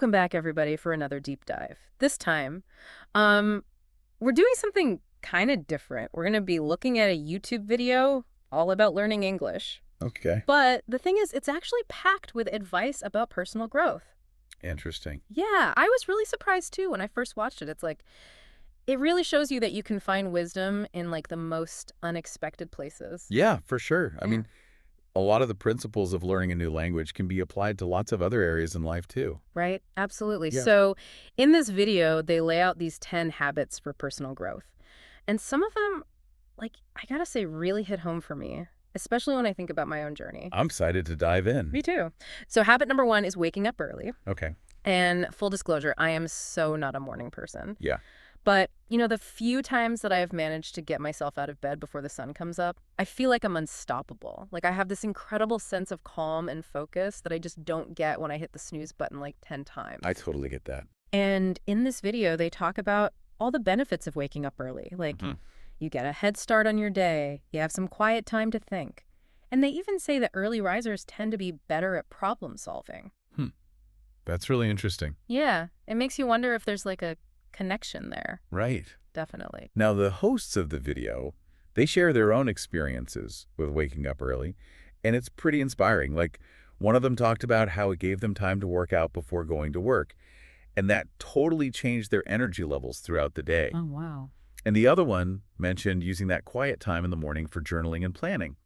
Welcome back, everybody, for another deep dive. This time, we're doing something kind of different. We're going to be looking at a YouTube video all about learning English. Okay. But the thing is, it's actually packed with advice about personal growth. Interesting. Yeah, I was really surprised, too, when I first watched it. It's like, it really shows you that you can find wisdom in, like, the most unexpected places. Yeah, for sure. I Yeah. mean, a lot of the principles of learning a new language can be applied to lots of other areas in life too. Right? Absolutely. Yeah. So in this video, they lay out these 10 habits for personal growth. And some of them, like, I gotta say, really hit home for me, especially when I think about my own journey. I'm excited to dive in. Me too. So habit number 1 is waking up early. Okay. And full disclosure, I am so not a morning person. Yeah. But, you know, the few times that I have managed to get myself out of bed before the sun comes up, I feel like I'm unstoppable. Like I have this incredible sense of calm and focus that I just don't get when I hit the snooze button like 10 times. I totally get that. And in this video, they talk about all the benefits of waking up early. Like you get a head start on your day, you have some quiet time to think. And they even say that early risers tend to be better at problem solving. That's really interesting. Yeah, it makes you wonder if there's like a connection there. Right. Definitely. Now, the hosts of the video, they share their own experiences with waking up early, and it's pretty inspiring. Like, one of them talked about how it gave them time to work out before going to work, and that totally changed their energy levels throughout the day. Oh, wow. And the other one mentioned using that quiet time in the morning for journaling and planning.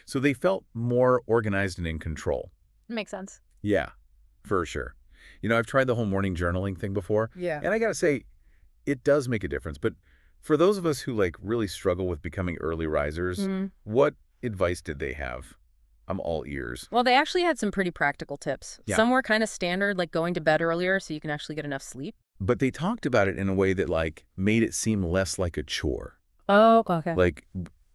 So they felt more organized and in control. Makes sense. Yeah, for sure. You know, I've tried the whole morning journaling thing before, Yeah. and I gotta say, it does make a difference. But for those of us who like really struggle with becoming early risers, what advice did they have? I'm all ears. Well, they actually had some pretty practical tips. Yeah. Some were kind of standard, like going to bed earlier so you can actually get enough sleep. But they talked about it in a way that like made it seem less like a chore. Oh, okay. Like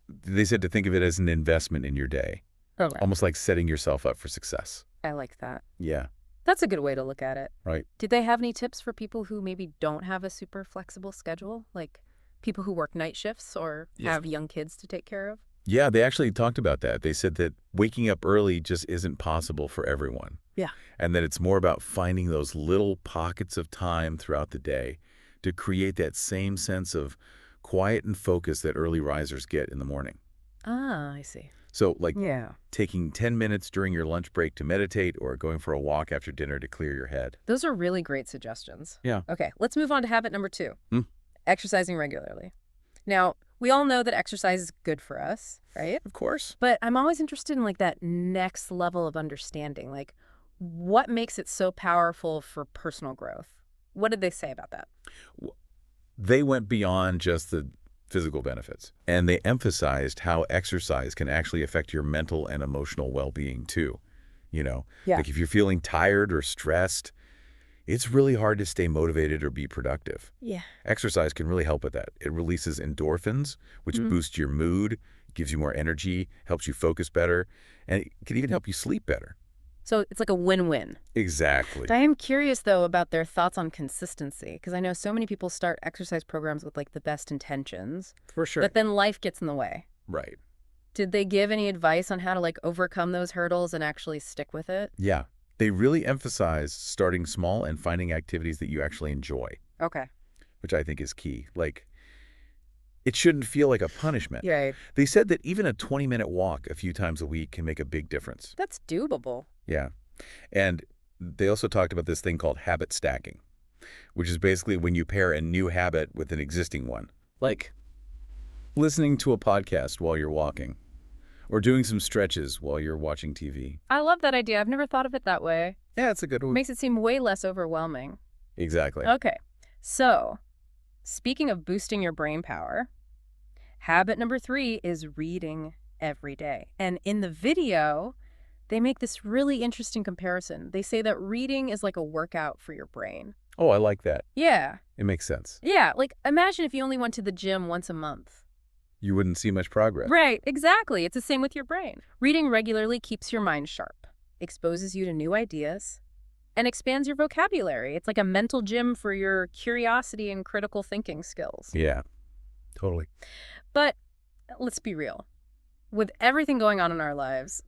they said to think of it as an investment in your day, Okay. almost like setting yourself up for success. I like that. Yeah, That's a good way to look at it. right. Did they have any tips for people who maybe don't have a super flexible schedule? Like people who work night shifts or Yes. have young kids to take care of? Yeah, they actually talked about that. They said that waking up early just isn't possible for everyone. Yeah. And that it's more about finding those little pockets of time throughout the day to create that same sense of quiet and focus that early risers get in the morning. Ah, I see. So like Yeah. taking 10 minutes during your lunch break to meditate or going for a walk after dinner to clear your head. Those are really great suggestions. Yeah. Okay, let's move on to habit number 2. Hmm. Exercising regularly. Now, we all know that exercise is good for us, right? Of course. But I'm always interested in like that next level of understanding. Like what makes it so powerful for personal growth? What did they say about that? They went beyond just the physical benefits, and they emphasized how exercise can actually affect your mental and emotional well-being too. You know, Yeah. like if you're feeling tired or stressed, it's really hard to stay motivated or be productive. Yeah. Exercise can really help with that. It releases endorphins, which boosts your mood, gives you more energy, helps you focus better, and it can even help you sleep better. So it's like a win-win. Exactly. I am curious, though, about their thoughts on consistency, because I know so many people start exercise programs with like the best intentions, For sure. but then life gets in the way. Right. Did they give any advice on how to like overcome those hurdles and actually stick with it? Yeah. They really emphasize starting small and finding activities that you actually enjoy, Okay. which I think is key. Like, it shouldn't feel like a punishment. Right. They said that even a 20-minute walk a few times a week can make a big difference. That's doable. Yeah. And they also talked about this thing called habit stacking, which is basically when you pair a new habit with an existing one. Like listening to a podcast while you're walking or doing some stretches while you're watching TV. I love that idea. I've never thought of it that way. Yeah, it's a good one. Makes it seem way less overwhelming. Exactly. Okay. So, speaking of boosting your brain power, habit number 3 is reading every day. And in the video, they make this really interesting comparison. They say that reading is like a workout for your brain. Oh, I like that. Yeah. It makes sense. Yeah. Like, imagine if you only went to the gym once a month. You wouldn't see much progress. Right. Exactly. It's the same with your brain. Reading regularly keeps your mind sharp, exposes you to new ideas, and expands your vocabulary. It's like a mental gym for your curiosity and critical thinking skills. Yeah, totally. But let's be real. With everything going on in our lives,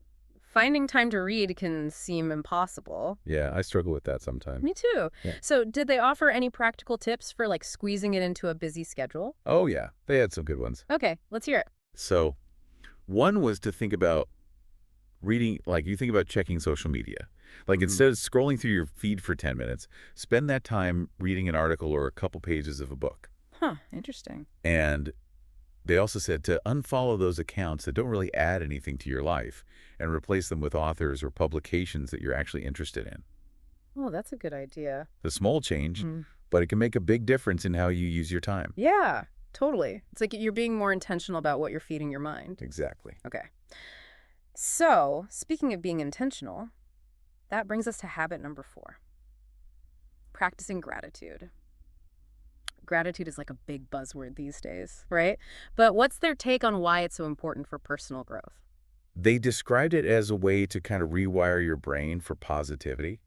Finding time to read can seem impossible. Yeah, I struggle with that sometimes. Me too. Yeah. So did they offer any practical tips for like squeezing it into a busy schedule? Oh, yeah. They had some good ones. Okay, let's hear it. So one was to think about reading, like you think about checking social media. Like instead of scrolling through your feed for 10 minutes, spend that time reading an article or a couple pages of a book. Huh, interesting. And they also said to unfollow those accounts that don't really add anything to your life and replace them with authors or publications that you're actually interested in. Oh, that's a good idea. It's a small change, Mm. but it can make a big difference in how you use your time. Yeah, totally. It's like you're being more intentional about what you're feeding your mind. Exactly. Okay. So, speaking of being intentional, that brings us to habit number 4. Practicing gratitude. Gratitude is like a big buzzword these days, right? But what's their take on why it's so important for personal growth? They described it as a way to kind of rewire your brain for positivity.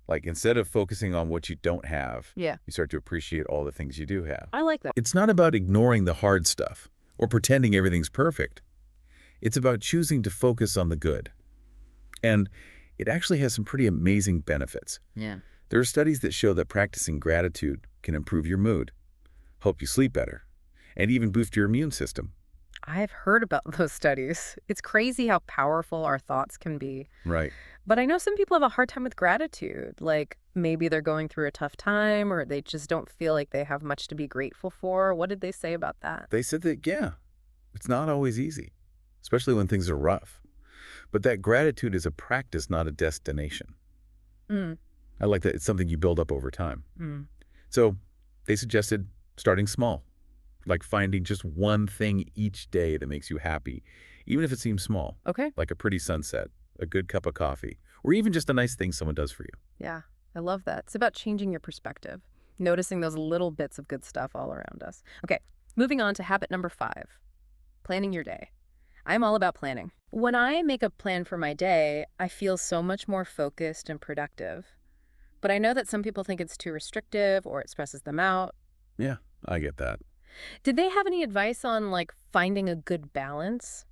Like instead of focusing on what you don't have, Yeah. you start to appreciate all the things you do have. I like that. It's not about ignoring the hard stuff or pretending everything's perfect. It's about choosing to focus on the good. And it actually has some pretty amazing benefits. Yeah. There are studies that show that practicing gratitude can improve your mood, help you sleep better, and even boost your immune system. I've heard about those studies. It's crazy how powerful our thoughts can be. Right. But I know some people have a hard time with gratitude. Like maybe they're going through a tough time or they just don't feel like they have much to be grateful for. What did they say about that? They said that, yeah, it's not always easy, especially when things are rough. But that gratitude is a practice, not a destination. Mm. I like that it's something you build up over time. Mm. So they suggested starting small, like finding just one thing each day that makes you happy, even if it seems small, Okay. like a pretty sunset, a good cup of coffee, or even just a nice thing someone does for you. Yeah, I love that. It's about changing your perspective, noticing those little bits of good stuff all around us. Okay, moving on to habit number 5, planning your day. I'm all about planning. When I make a plan for my day, I feel so much more focused and productive. But I know that some people think it's too restrictive or it stresses them out. Yeah, I get that. Did they have any advice on like finding a good balance?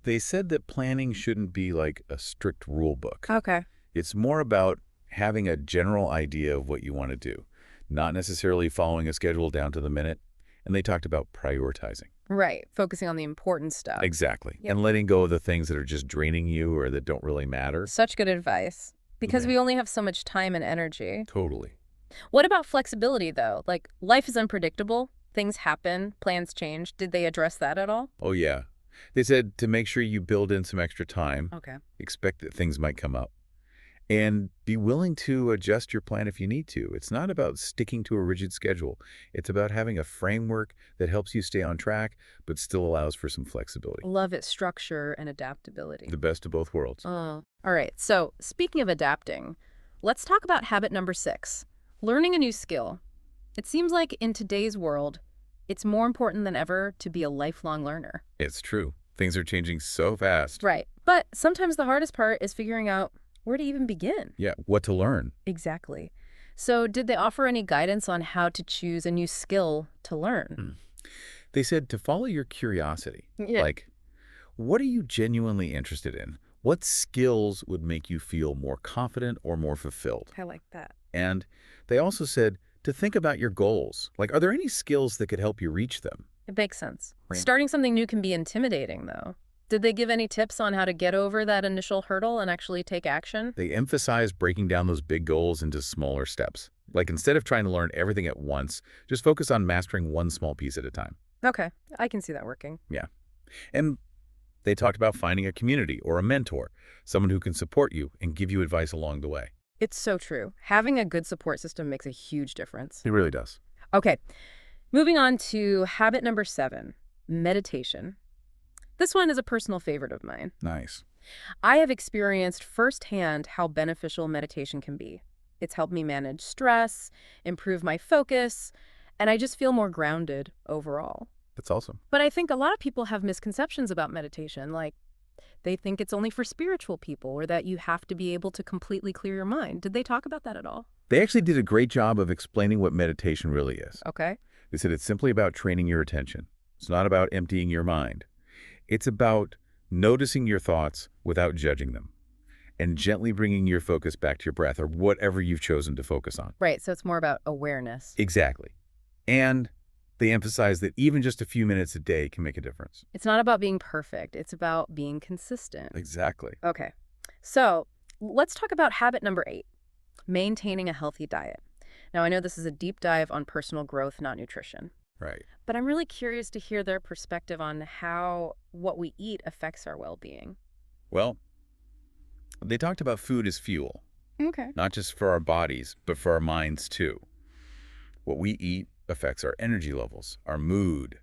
They said that planning shouldn't be like a strict rule book. Okay. It's more about having a general idea of what you want to do, not necessarily following a schedule down to the minute. And they talked about prioritizing. Right, focusing on the important stuff. Exactly. Yep. And letting go of the things that are just draining you or that don't really matter. Such good advice. Because Yeah. we only have so much time and energy. Totally. What about flexibility, though? Like, life is unpredictable. Things happen. Plans change. Did they address that at all? Oh, yeah. They said to make sure you build in some extra time, Okay. expect that things might come up, and be willing to adjust your plan if you need to. It's not about sticking to a rigid schedule. It's about having a framework that helps you stay on track, but still allows for some flexibility. Love it. Structure and adaptability. The best of both worlds. Oh. All right. So, speaking of adapting, let's talk about habit number 6, learning a new skill. It seems like in today's world, it's more important than ever to be a lifelong learner. It's true. Things are changing so fast. Right. But sometimes the hardest part is figuring out where to even begin. Yeah, what to learn. Exactly. So did they offer any guidance on how to choose a new skill to learn? They said to follow your curiosity. Yeah. Like, what are you genuinely interested in? What skills would make you feel more confident or more fulfilled? I like that. And they also said to think about your goals. Like, are there any skills that could help you reach them? It makes sense. Right. Starting something new can be intimidating, though. Did they give any tips on how to get over that initial hurdle and actually take action? They emphasize breaking down those big goals into smaller steps. Like, instead of trying to learn everything at once, just focus on mastering one small piece at a time. Okay, I can see that working. Yeah. And they talked about finding a community or a mentor, someone who can support you and give you advice along the way. It's so true. Having a good support system makes a huge difference. It really does. Okay, moving on to habit number 7, meditation. This one is a personal favorite of mine. Nice. I have experienced firsthand how beneficial meditation can be. It's helped me manage stress, improve my focus, and I just feel more grounded overall. That's awesome. But I think a lot of people have misconceptions about meditation, like they think it's only for spiritual people or that you have to be able to completely clear your mind. Did they talk about that at all? They actually did a great job of explaining what meditation really is. Okay. They said it's simply about training your attention. It's not about emptying your mind. It's about noticing your thoughts, without judging them, and gently bringing your focus back to your breath or whatever you've chosen to focus on. Right, so it's more about awareness. Exactly. And they emphasize that even just a few minutes a day can make a difference. It's not about being perfect. It's about being consistent. Exactly. Okay, so let's talk about habit number 8, maintaining a healthy diet. Now, I know this is a deep dive on personal growth, not nutrition, Right. but I'm really curious to hear their perspective on how what we eat affects our well-being. Well, they talked about food as fuel, Okay. not just for our bodies, but for our minds too. What we eat affects our energy levels, our mood,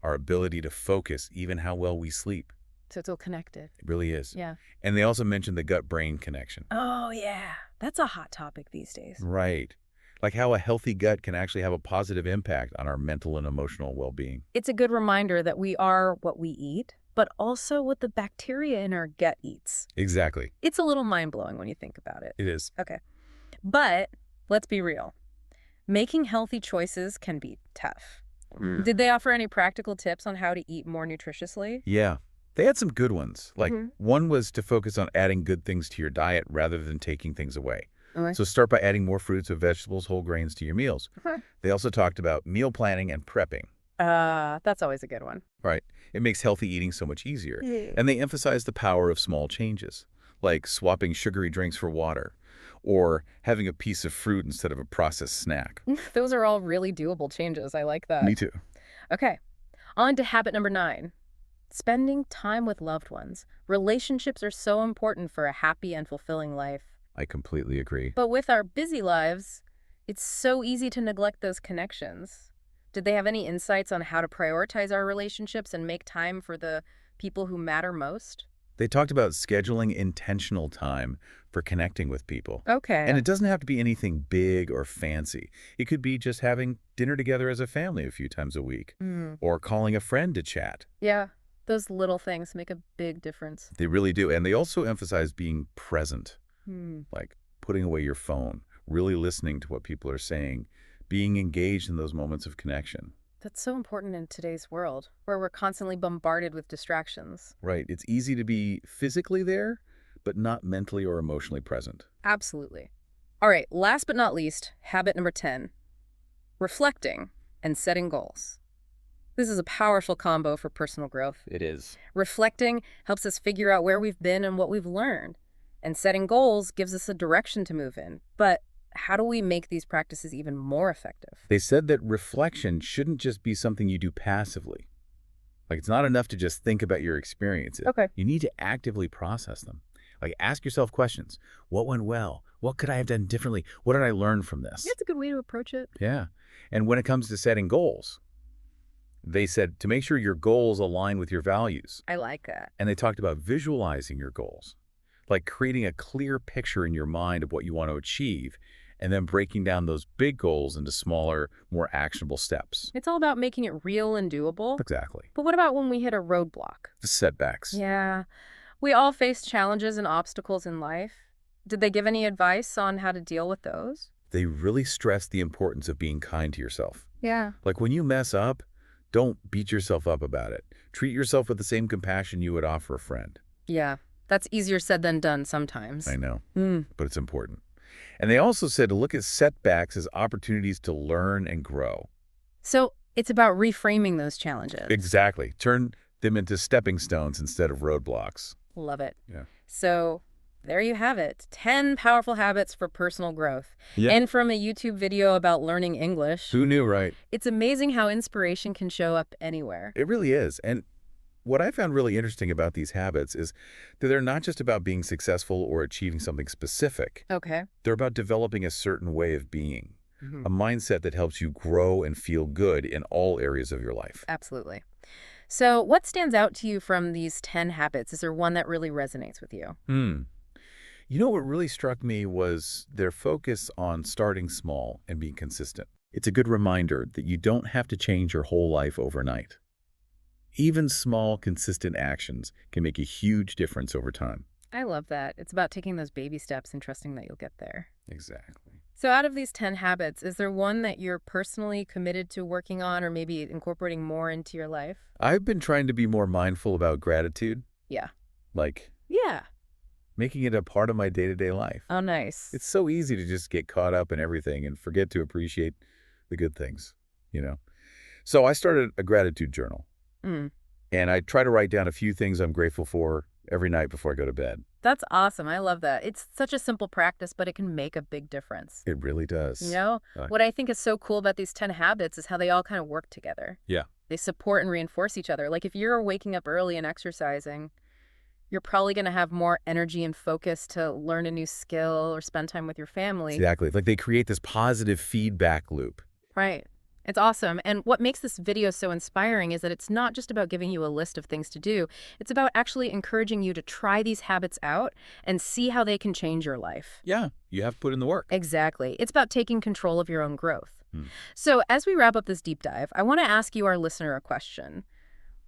our ability to focus, even how well we sleep. So it's all connected. It really is. Yeah. And they also mentioned the gut-brain connection. Oh, yeah. That's a hot topic these days. Right. Like how a healthy gut can actually have a positive impact on our mental and emotional well-being. It's a good reminder that we are what we eat, but also what the bacteria in our gut eats. Exactly. It's a little mind-blowing when you think about it. It is. Okay. But let's be real. Making healthy choices can be tough. Did they offer any practical tips on how to eat more nutritiously? Yeah. They had some good ones. Like Mhm. one was to focus on adding good things to your diet rather than taking things away. Okay. So start by adding more fruits or vegetables, whole grains to your meals. Okay. They also talked about meal planning and prepping. That's always a good one. Right. It makes healthy eating so much easier. Yeah. And they emphasize the power of small changes, like swapping sugary drinks for water or having a piece of fruit instead of a processed snack. Those are all really doable changes. I like that. Me too. Okay. On to habit number 9. Spending time with loved ones. Relationships are so important for a happy and fulfilling life. I completely agree. But with our busy lives, it's so easy to neglect those connections. Did they have any insights on how to prioritize our relationships and make time for the people who matter most? They talked about scheduling intentional time for connecting with people. Okay. And it doesn't have to be anything big or fancy. It could be just having dinner together as a family a few times a week or calling a friend to chat. Yeah, those little things make a big difference. They really do. And they also emphasize being present, Hmm. like putting away your phone, really listening to what people are saying, being engaged in those moments of connection. That's so important in today's world, where we're constantly bombarded with distractions. Right. It's easy to be physically there, but not mentally or emotionally present. Absolutely. All right, last but not least, habit number 10, reflecting and setting goals. This is a powerful combo for personal growth. It is. Reflecting helps us figure out where we've been and what we've learned, and setting goals gives us a direction to move in. But how do we make these practices even more effective? They said that reflection shouldn't just be something you do passively. Like, it's not enough to just think about your experiences. Okay. You need to actively process them. Like, ask yourself questions. What went well? What could I have done differently? What did I learn from this? That's a good way to approach it. Yeah. And when it comes to setting goals, they said to make sure your goals align with your values. I like that. And they talked about visualizing your goals, like creating a clear picture in your mind of what you want to achieve, and then breaking down those big goals into smaller, more actionable steps. It's all about making it real and doable. Exactly. But what about when we hit a roadblock? The setbacks. Yeah, we all face challenges and obstacles in life. Did they give any advice on how to deal with those? They really stress the importance of being kind to yourself. Yeah. Like when you mess up, don't beat yourself up about it. Treat yourself with the same compassion you would offer a friend. Yeah, that's easier said than done sometimes. I know, Mm. but it's important. And they also said to look at setbacks as opportunities to learn and grow. So it's about reframing those challenges. Exactly. Turn them into stepping stones instead of roadblocks. Love it. Yeah. So there you have it. 10 powerful habits for personal growth. Yeah. And from a YouTube video about learning English, Who knew, right? it's amazing how inspiration can show up anywhere. It really is. And what I found really interesting about these habits is that they're not just about being successful or achieving something specific. Okay. They're about developing a certain way of being, Mhm. a mindset that helps you grow and feel good in all areas of your life. Absolutely. So what stands out to you from these 10 habits? Is there one that really resonates with you? You know, what really struck me was their focus on starting small and being consistent. It's a good reminder that you don't have to change your whole life overnight. Even small, consistent actions can make a huge difference over time. I love that. It's about taking those baby steps and trusting that you'll get there. Exactly. So out of these 10 habits, is there one that you're personally committed to working on or maybe incorporating more into your life? I've been trying to be more mindful about gratitude, Yeah. like Yeah. making it a part of my day-to-day life. Oh, nice. It's so easy to just get caught up in everything and forget to appreciate the good things, you know? So I started a gratitude journal, Mm. and I try to write down a few things I'm grateful for every night before I go to bed. That's awesome. I love that. It's such a simple practice, but it can make a big difference. It really You does. know, Uh, what I think is so cool about these 10 habits is how they all kind of work together. yeah, They support and reinforce each other. Like if you're waking up early and exercising, you're probably going to have more energy and focus to learn a new skill or spend time with your family. exactly. Like they create this positive feedback loop. Right. It's awesome. And what makes this video so inspiring is that it's not just about giving you a list of things to do. It's about actually encouraging you to try these habits out and see how they can change your life. Yeah, you have to put in the work. Exactly. It's about taking control of your own growth. Hmm. So as we wrap up this deep dive, I want to ask you, our listener, a question.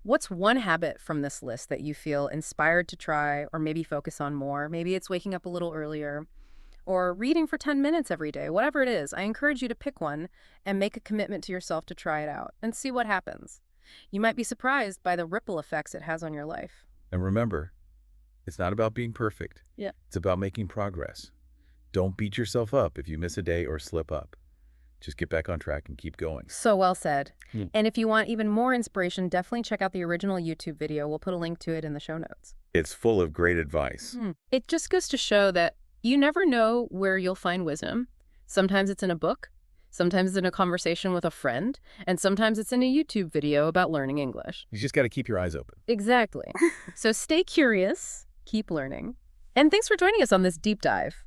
What's one habit from this list that you feel inspired to try or maybe focus on more? Maybe it's waking up a little earlier or reading for 10 minutes every day. Whatever it is, I encourage you to pick one and make a commitment to yourself to try it out and see what happens. You might be surprised by the ripple effects it has on your life. And remember, it's not about being perfect. Yeah. It's about making progress. Don't beat yourself up if you miss a day or slip up. Just get back on track and keep going. So well said. Hmm. And if you want even more inspiration, definitely check out the original YouTube video. We'll put a link to it in the show notes. It's full of great advice. It just goes to show that you never know where you'll find wisdom. Sometimes it's in a book, sometimes it's in a conversation with a friend, and sometimes it's in a YouTube video about learning English. You just got to keep your eyes open. Exactly. So stay curious, keep learning, and thanks for joining us on this deep dive.